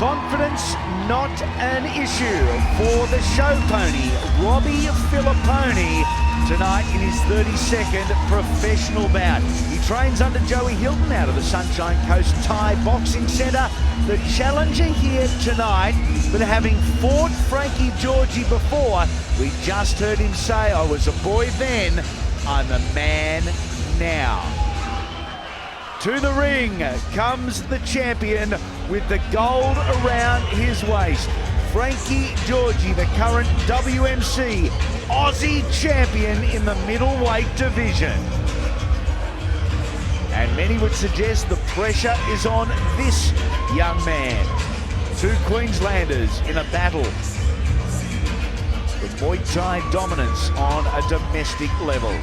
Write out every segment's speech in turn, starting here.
Confidence not an issue for the show pony, Robbie Filliponi, tonight in his 32nd professional bout. He trains under Joey Hilton out of the Sunshine Coast Thai Boxing Centre. The challenger here tonight, but having fought Frankie Giorgi before, we just heard him say, "I was a boy then, I'm a man now." To the ring comes the champion with the gold around his waist. Frankie Giorgi, the current WMC Aussie champion in the middleweight division. And many would suggest the pressure is on this young man. Two Queenslanders in a battle. The Muay Thai dominance on a domestic level.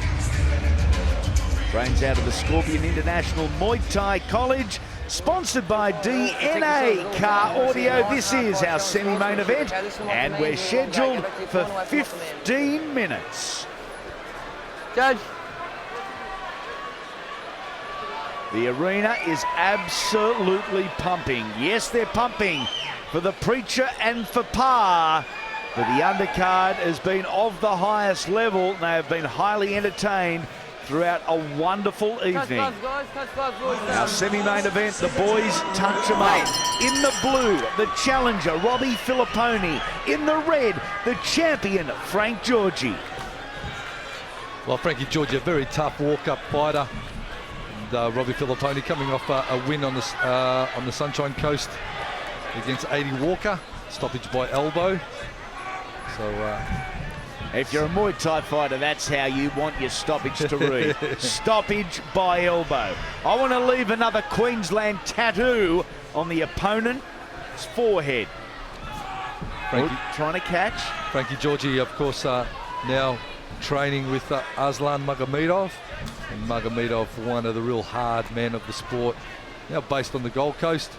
Trains out of the Scorpion International Muay Thai College, sponsored by DNA Car Audio. This is our semi-main event, and we're scheduled for 15 minutes. Judge. The arena is absolutely pumping. Yes, they're pumping for the preacher and for Pa. But the undercard has been of the highest level. They have been highly entertained throughout a wonderful evening. Our semi-main event, the boys touch 'em up. In the blue, the challenger, Robbie Filliponi. In the red, the champion, Frank Giorgi. Well, Frankie Giorgi, a very tough walk-up fighter. And Robbie Filliponi coming off a win on the Sunshine Coast against 80 Walker. Stoppage by elbow. So if you're a Muay Thai fighter, that's how you want your stoppage to read. Stoppage by elbow. I want to leave another Queensland tattoo on the opponent's forehead. Frankie, trying to catch. Frankie Giorgi, of course, now training with Aslan Magomedov. And Magomedov, one of the real hard men of the sport, now based on the Gold Coast.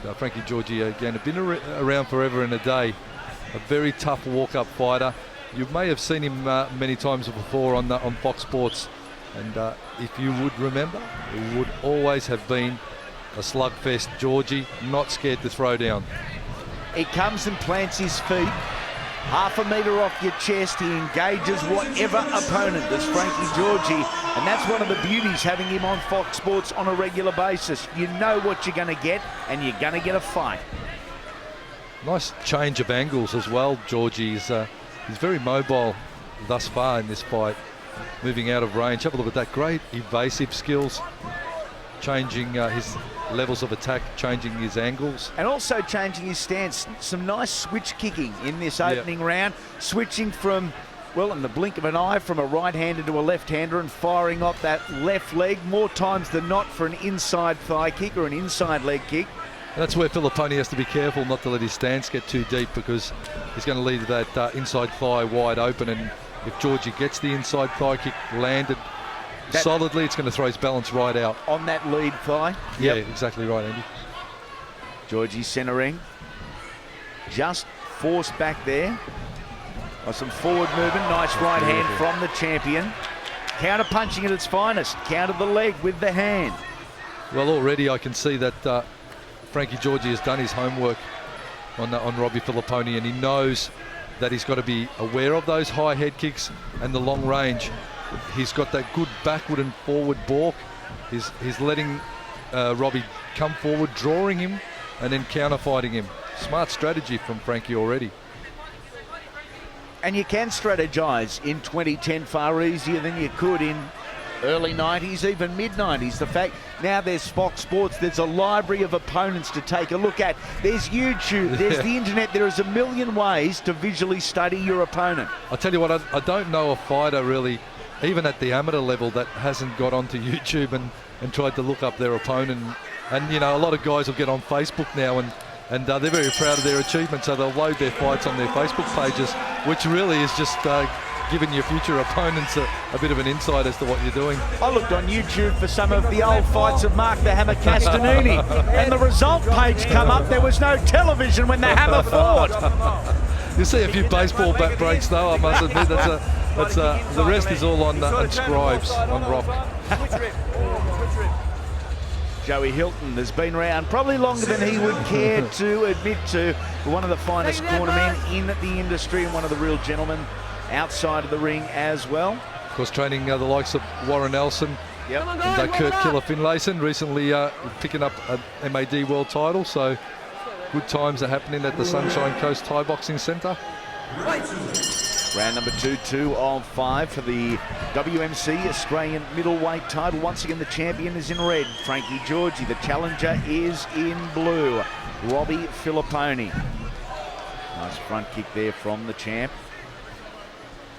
And, Frankie Giorgi, again, have been around forever and a day. A very tough walk-up fighter. You may have seen him many times before on Fox Sports, and if you would remember, it would always have been a slugfest. Giorgi, not scared to throw down. He comes and plants his feet half a metre off your chest. He engages whatever opponent does Frankie Giorgi, and that's one of the beauties having him on Fox Sports on a regular basis. You know what you're going to get, and you're going to get a fight. Nice change of angles as well. Giorgi is he's very mobile thus far in this fight, moving out of range. Have a look at that, great evasive skills, changing his levels of attack, changing his angles. And also changing his stance. Some nice switch kicking in this opening round, switching from, well, in the blink of an eye, from a right-hander to a left-hander and firing off that left leg more times than not for an inside thigh kick or an inside leg kick. That's where Filliponi has to be careful not to let his stance get too deep, because he's going to leave that inside thigh wide open, and if Giorgi gets the inside thigh kick landed solidly, it's going to throw his balance right out. On that lead thigh? Yeah, exactly right, Andy. Giorgi centering. Just forced back there. By some forward movement. Nice right hand from the champion. Counter punching at its finest. Countered the leg with the hand. Well, already I can see that Frankie Giorgi has done his homework on Robbie Filliponi, and he knows that he's got to be aware of those high head kicks and the long range. He's got that good backward and forward balk. He's letting Robbie come forward, drawing him, and then counter fighting him. Smart strategy from Frankie already. And you can strategize in 2010 far easier than you could in early 90s, even mid-90s. The fact now there's Fox Sports, there's a library of opponents to take a look at. There's YouTube, there's the internet. There is a million ways to visually study your opponent. I'll tell you what, I don't know a fighter really, even at the amateur level, that hasn't got onto YouTube and tried to look up their opponent. And, you know, a lot of guys will get on Facebook now and they're very proud of their achievements, so they'll load their fights on their Facebook pages, which really is just giving your future opponents a bit of an insight as to what you're doing. I looked on YouTube for some of the old fights of Mark the Hammer Castanini, and the result page come up. There was no television when the Hammer fought. You see a few baseball bat breaks though, I must admit. That's the rest is all on Scribes, on Rock. Joey Hilton has been around probably longer than he would care to admit to. One of the finest cornermen in the industry and one of the real gentlemen outside of the ring as well. Of course, training the likes of Warren Nelson. Yep. And Kurt Killer Finlayson recently picking up a MAD world title. So good times are happening at the Sunshine Coast Thai Boxing Centre. Round number 2 of 5 for the WMC Australian middleweight title. Once again, the champion is in red, Frankie Giorgi. The challenger is in blue, Robbie Filliponi. Nice front kick there from the champ.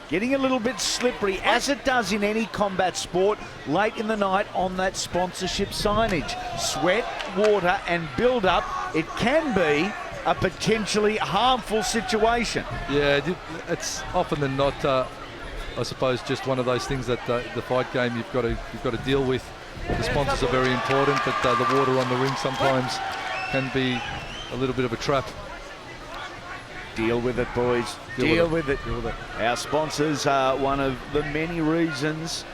Getting a little bit slippery, as it does in any combat sport, late in the night on that sponsorship signage. Sweat, water and build-up. It can be a potentially harmful situation. Yeah, it's often than not, I suppose, just one of those things that the fight game you've got to deal with. The sponsors are very important, but the water on the ring sometimes can be a little bit of a trap. Deal with it, boys. Deal with it. Our sponsors are one of the many reasons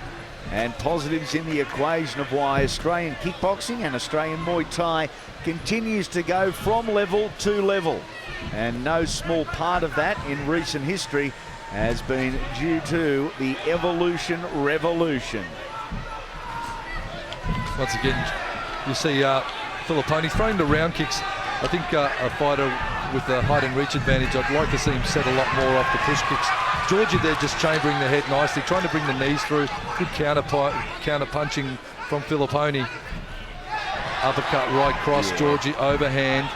and positives in the equation of why Australian kickboxing and Australian Muay Thai continues to go from level to level. And no small part of that in recent history has been due to the evolution revolution. Once again, you see Filliponi throwing the round kicks. I think a fighter with the height and reach advantage, I'd like to see him set a lot more off the push kicks. Giorgi there just chambering the head nicely, trying to bring the knees through. Good counter punching from Filliponi. Uppercut, right cross, Giorgi overhand.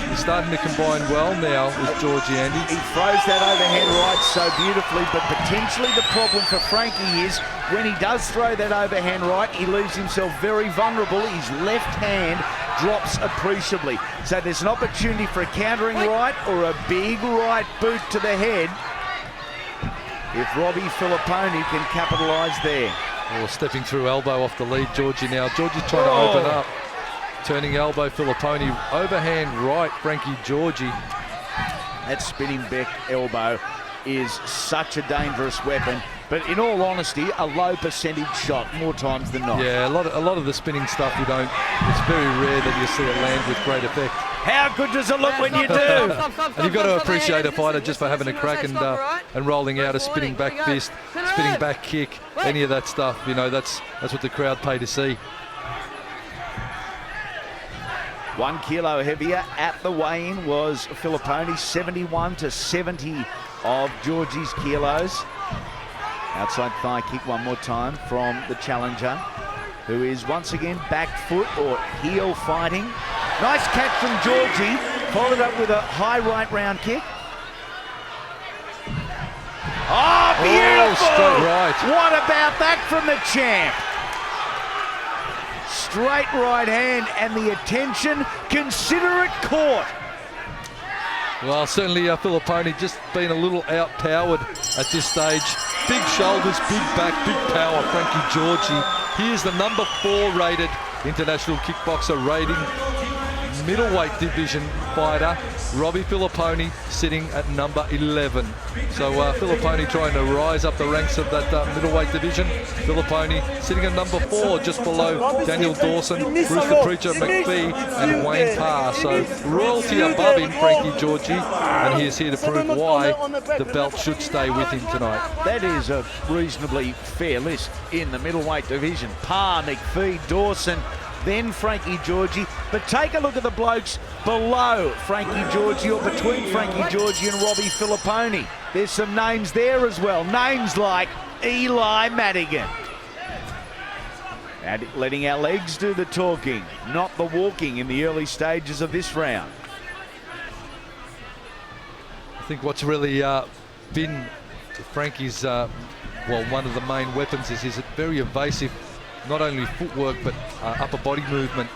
He's starting to combine well now with Giorgi, Andy. He throws that overhand right so beautifully, but potentially the problem for Frankie is when he does throw that overhand right, he leaves himself very vulnerable. His left hand drops appreciably. So there's an opportunity for a countering right or a big right boot to the head if Robbie Filliponi can capitalise there. Oh, stepping through elbow off the lead, Giorgi now. Giorgi trying to open up. Turning elbow, Filliponi. Overhand right, Frankie Giorgi. That spinning back elbow is such a dangerous weapon. But in all honesty, a low percentage shot more times than not. Yeah, a lot of the spinning stuff you don't. It's very rare that you see it land with great effect. How good does it look when you do? And you've got to appreciate a fighter just for having a crack and rolling out a spinning back fist, spinning back kick, any of that stuff. You know, that's what the crowd pay to see. 1 kilo heavier at the weigh-in was Filliponi, 71 to 70 of Giorgi's kilos. Outside thigh kick one more time from the challenger, who is once again back foot or heel fighting. Nice catch from Giorgi, followed up with a high right round kick. Oh, beautiful! Oh, straight right. What about that from the champ? Straight right hand and the attention, consider it caught. Well, certainly Filliponi just been a little outpowered at this stage. Big shoulders, big back, big power, Frankie Giorgi. He is the number 4 rated international kickboxer rating middleweight division fighter. Robbie Filliponi sitting at number 11. So Filliponi trying to rise up the ranks of that middleweight division. Filliponi sitting at number 4, just below Daniel Dawson, Bruce the Preacher McPhee and Wayne Parr. So royalty above him, Frankie Giorgi, and he is here to prove why the belt should stay with him tonight. That is a reasonably fair list in the middleweight division. Parr, McPhee, Dawson, then Frankie Giorgi. But take a look at the blokes below Frankie Giorgi or between Frankie Giorgi and Robbie Filliponi. There's some names there as well. Names like Eli Madigan. And letting our legs do the talking, not the walking in the early stages of this round. I think what's really been Frankie's, one of the main weapons is his very evasive, not only footwork but upper body movement.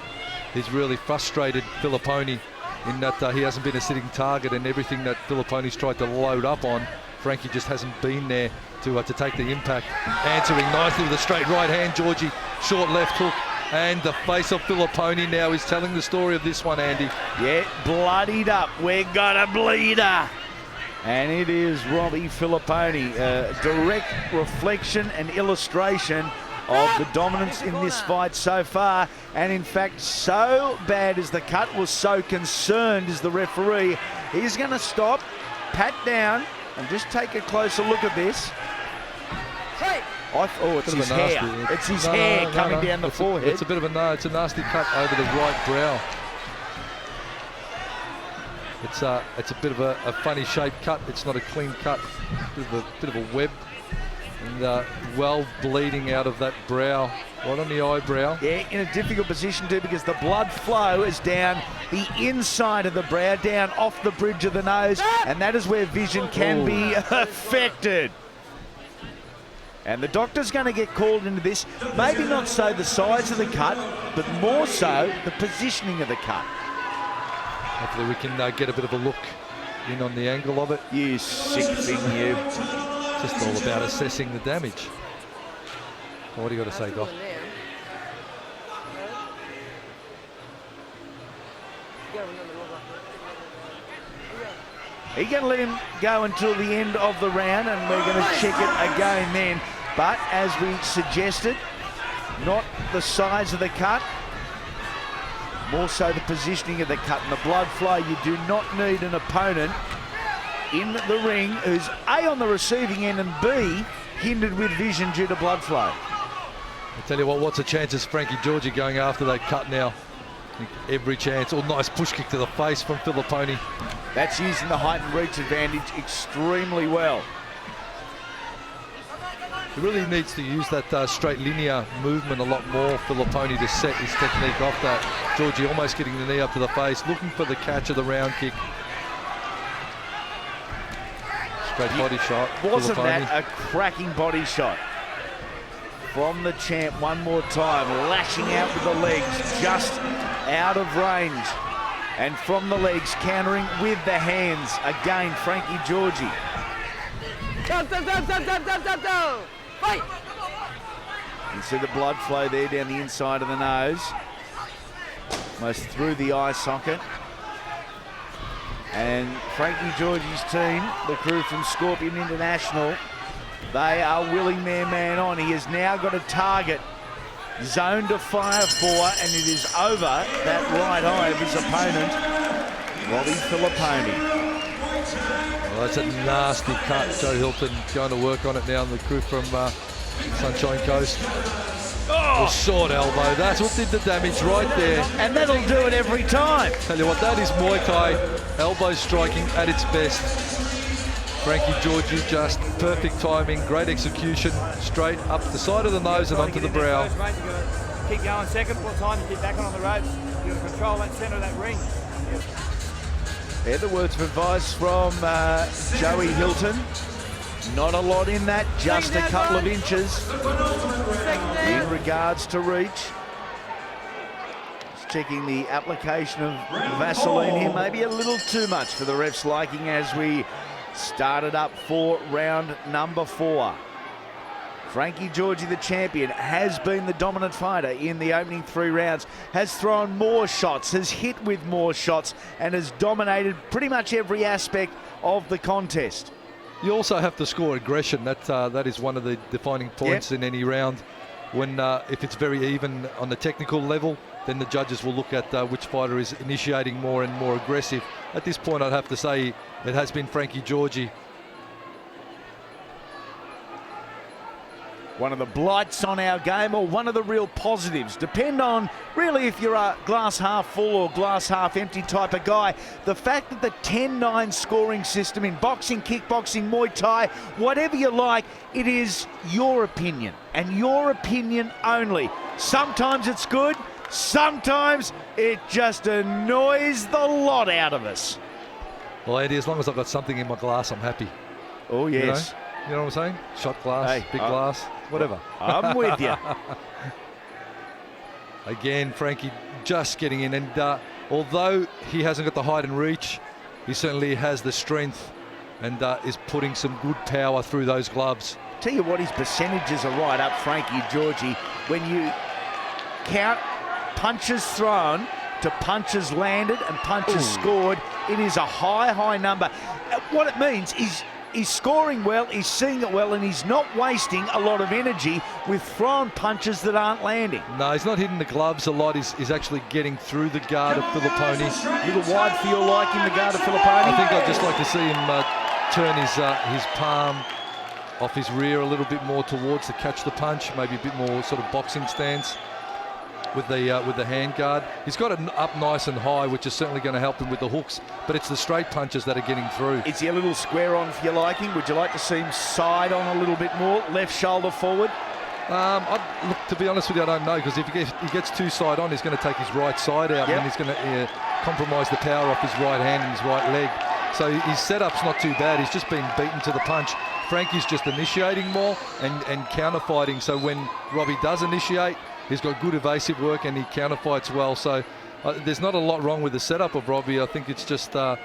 He's really frustrated Filliponi in that he hasn't been a sitting target, and everything that Filliponi's tried to load up on, Frankie just hasn't been there to take the impact. Answering nicely with a straight right hand, Giorgi, short left hook, and the face of Filliponi now is telling the story of this one, Andy. Yeah, bloodied up. We're gonna bleed her. And it is Robbie Filliponi, direct reflection and illustration of the dominance in this fight so far. And in fact, so bad as the cut was, so concerned is the referee. He's going to stop, pat down, and just take a closer look at this. Oh, it's his hair. It's his hair coming down the forehead. It's a bit of a it's a nasty cut over the right brow. It's a bit of a funny shaped cut. It's not a clean cut. Bit of a web, and well bleeding out of that brow, right on the eyebrow. Yeah, in a difficult position too, because the blood flow is down the inside of the brow, down off the bridge of the nose, and that is where vision can be affected. And the doctor's going to get called into this. Maybe not so the size of the cut, but more so the positioning of the cut. Hopefully we can get a bit of a look in on the angle of it. You sick thing, you. Just all about assessing the damage. What do you got to say, Doc? He's going to let him go until the end of the round, and we're going to check it again then. But as we suggested, not the size of the cut, more so the positioning of the cut and the blood flow. You do not need an opponent in the ring who's A, on the receiving end, and B, hindered with vision due to blood flow. I tell you what, what's the chances Frankie Giorgi going after that cut now? I think every chance. Oh, nice push kick to the face from Filliponi. That's using the height and reach advantage extremely well. He really needs to use that straight linear movement a lot more, Filliponi, to set his technique off that. Giorgi almost getting the knee up to the face, looking for the catch of the round kick. Straight body shot. Wasn't Filliponi. that a cracking body shot? From the champ one more time, lashing out with the legs, just out of range. And from the legs, countering with the hands. Again, Frankie Giorgi. Fight! You see the blood flow there down the inside of the nose. Almost through the eye socket. And Frankie Giorgi's team, the crew from Scorpion International, they are willing their man on. He has now got a target zone to fire for, and it is over that right eye of his opponent, Robbie Filliponi. Well, that's a nasty cut. Joe Hilton going to work on it now, and the crew from Sunshine Coast. Oh, short elbow. That's what did the damage right there. And that'll do it every time. Tell you what, that is Muaythai elbow striking at its best. Frankie Giorgi, just perfect timing, great execution, straight up the side of the nose and onto the brow. Keep going, second full time, you keep back on the ropes. You've got to control that centre of that ring. They're the words of advice from Joey Hilton. Not a lot in that, just a couple of inches in regards to reach. Just checking the application of Vaseline here, maybe a little too much for the ref's liking as we started up for round number 4. Frankie Giorgi, the champion, has been the dominant fighter in the opening 3 rounds, has thrown more shots, has hit with more shots, and has dominated pretty much every aspect of the contest. You also have to score aggression. That is one of the defining points in any round. When if it's very even on the technical level, then the judges will look at which fighter is initiating more and more aggressive. At this point, I'd have to say it has been Frankie Giorgi. One of the blights on our game, or one of the real positives. Depend on really if you're a glass half full or glass half empty type of guy. The fact that the 10-9 scoring system in boxing, kickboxing, Muay Thai, whatever you like, it is your opinion and your opinion only. Sometimes it's good, sometimes it just annoys the lot out of us. Well, Andy, as long as I've got something in my glass, I'm happy. Oh, yes. You know what I'm saying? Shot glass, hey, big glass, whatever. I'm with you. Again, Frankie just getting in, and although he hasn't got the height and reach, he certainly has the strength and is putting some good power through those gloves. Tell you what, his percentages are right up, Frankie Giorgi. When you count punches thrown to punches landed and punches scored, it is a high number. What it means is he's scoring well, he's seeing it well, and he's not wasting a lot of energy with throwing punches that aren't landing. No, he's not hitting the gloves a lot. He's actually getting through the guard of Filliponi. A little wide for your liking, the guard of Filliponi? I think I'd just like to see him turn his palm off his rear a little bit more towards the catch the punch, maybe a bit more sort of boxing stance with the hand guard. He's got it up nice and high, which is certainly going to help him with the hooks, but it's the straight punches that are getting through. Is he a little square on for your liking? Would you like to see him side on a little bit more, left shoulder forward? Look, to be honest with you, I don't know, because if he gets too side on, he's going to take his right side out, and he's going to compromise the power off his right hand and his right leg. So his setup's not too bad. He's just been beaten to the punch. Frankie's just initiating more and counter-fighting. So when Robbie does initiate, he's got good evasive work and he counter-fights well. So there's not a lot wrong with the setup of Robbie. I think it's just, I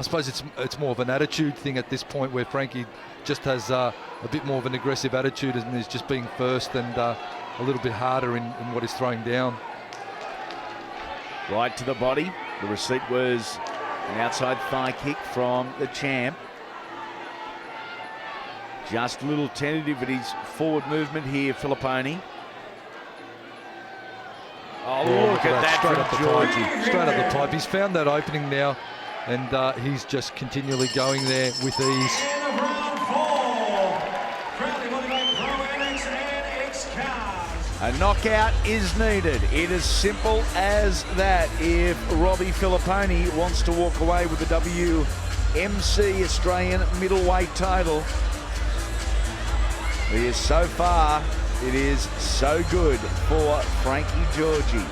suppose it's more of an attitude thing at this point, where Frankie just has a bit more of an aggressive attitude and is just being first and a little bit harder in what he's throwing down. Right to the body. The receipt was an outside thigh kick from the champ. Just a little tentative at his forward movement here, Filliponi. Oh, look at that from Giorgi. Straight up the pipe. He's found that opening now, and he's just continually going there with ease. A knockout is needed. It is simple as that if Robbie Filliponi wants to walk away with the WMC Australian middleweight title. It is so far, it is so good for Frankie Giorgi.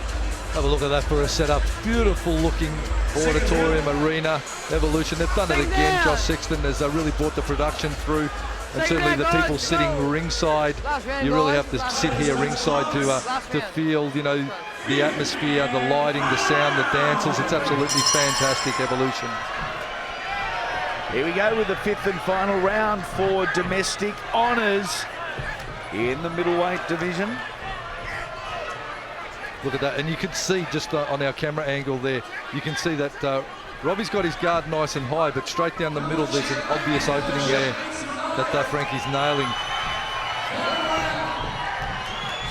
Have a look at that for a setup. Beautiful looking auditorium, arena, evolution. They've done it again, Josh Sexton. Has really brought the production through. And certainly the people sitting ringside, you really have to sit here ringside to feel, you know, the atmosphere, the lighting, the sound, the dancers. It's absolutely fantastic evolution. Here we go with the fifth and final round for domestic honours in the middleweight division. Look at that, and you can see just on our camera angle there, you can see that Robbie's got his guard nice and high, but straight down the middle there's an obvious opening there that Frankie's nailing.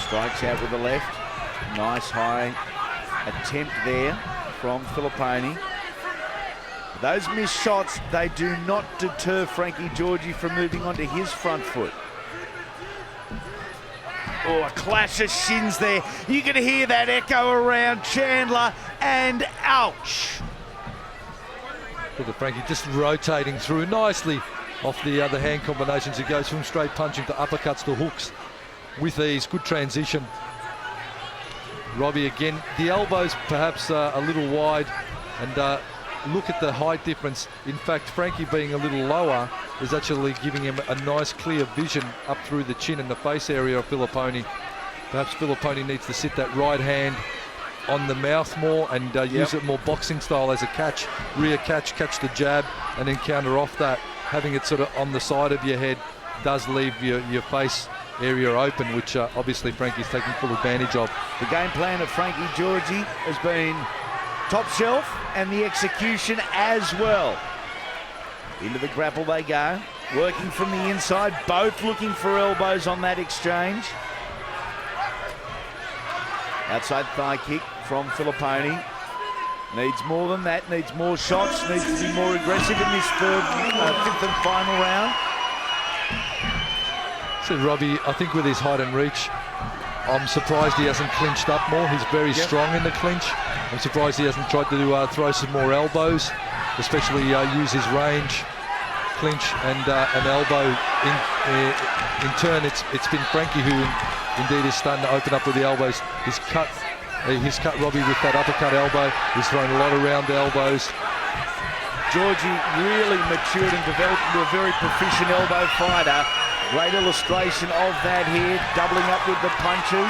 Strikes out with the left. Nice high attempt there from Filliponi. Those missed shots, they do not deter Frankie Giorgi from moving onto his front foot. Oh, a clash of shins there. You can hear that echo around Chandler, and ouch. Look at Frankie just rotating through nicely off the other hand combinations. He goes from straight punching to uppercuts to hooks with ease. Good transition. Robbie again, the elbows perhaps a little wide, and look at the height difference. In fact, Frankie being a little lower is actually giving him a nice clear vision up through the chin and the face area of Filliponi. Perhaps Filliponi needs to sit that right hand on the mouth more and use it more boxing style as a catch, rear catch the jab, and then counter off that. Having it sort of on the side of your head does leave your face area open, which obviously Frankie's taking full advantage of. The game plan of Frankie Giorgi has been top shelf, and the execution as well. Into the grapple they go, working from the inside, both looking for elbows on that exchange. Outside thigh kick from Filliponi. Needs more than that, needs more shots, needs to be more aggressive in this fifth and final round. So Robbie, I think with his height and reach, I'm surprised he hasn't clinched up more. He's very strong in the clinch. I'm surprised he hasn't tried to throw some more elbows, especially use his range, clinch and an elbow. In turn, it's been Frankie who indeed is starting to open up with the elbows. He's cut Robbie with that uppercut elbow. He's thrown a lot of round elbows. Giorgi really matured and developed into a very proficient elbow fighter. Great illustration of that here, doubling up with the punches.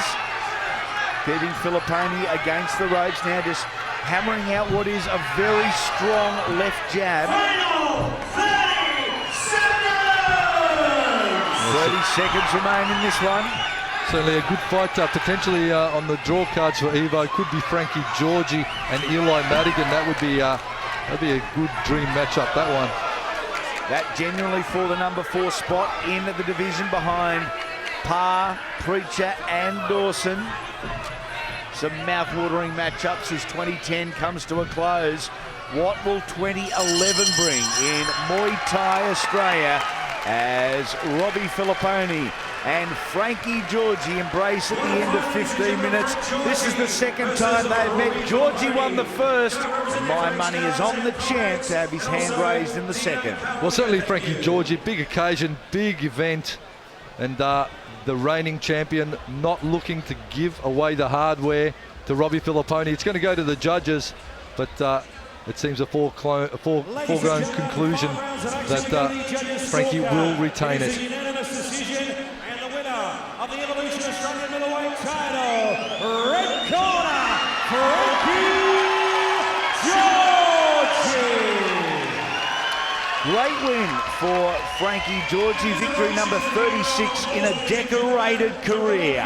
Keeping Filliponi against the ropes now, just hammering out what is a very strong left jab. 30 seconds remain in this one. Certainly a good fight, potentially on the draw cards for Evo. Could be Frankie Giorgi and Eli Madigan. That'd be a good dream matchup, that one. That genuinely for the number 4 spot in the division behind Parr, Preacher and Dawson. Some mouth-watering matchups as 2010 comes to a close. What will 2011 bring in Muay Thai Australia as Robbie Filliponi and Frankie Giorgi embrace at the end of 15 minutes. This is the second time they've met. Giorgi won the first. My money is on the chance to have his hand raised in the second. Well, certainly Frankie Giorgi, big occasion, big event, and the reigning champion not looking to give away the hardware to Robbie Filliponi. It's going to go to the judges, but it seems a foregone conclusion that Frankie will retain it. And the winner of the Evolution Australian middleweight title, red corner, Frankie Giorgi. Great win for Frankie Giorgi, victory number 36 in a decorated career.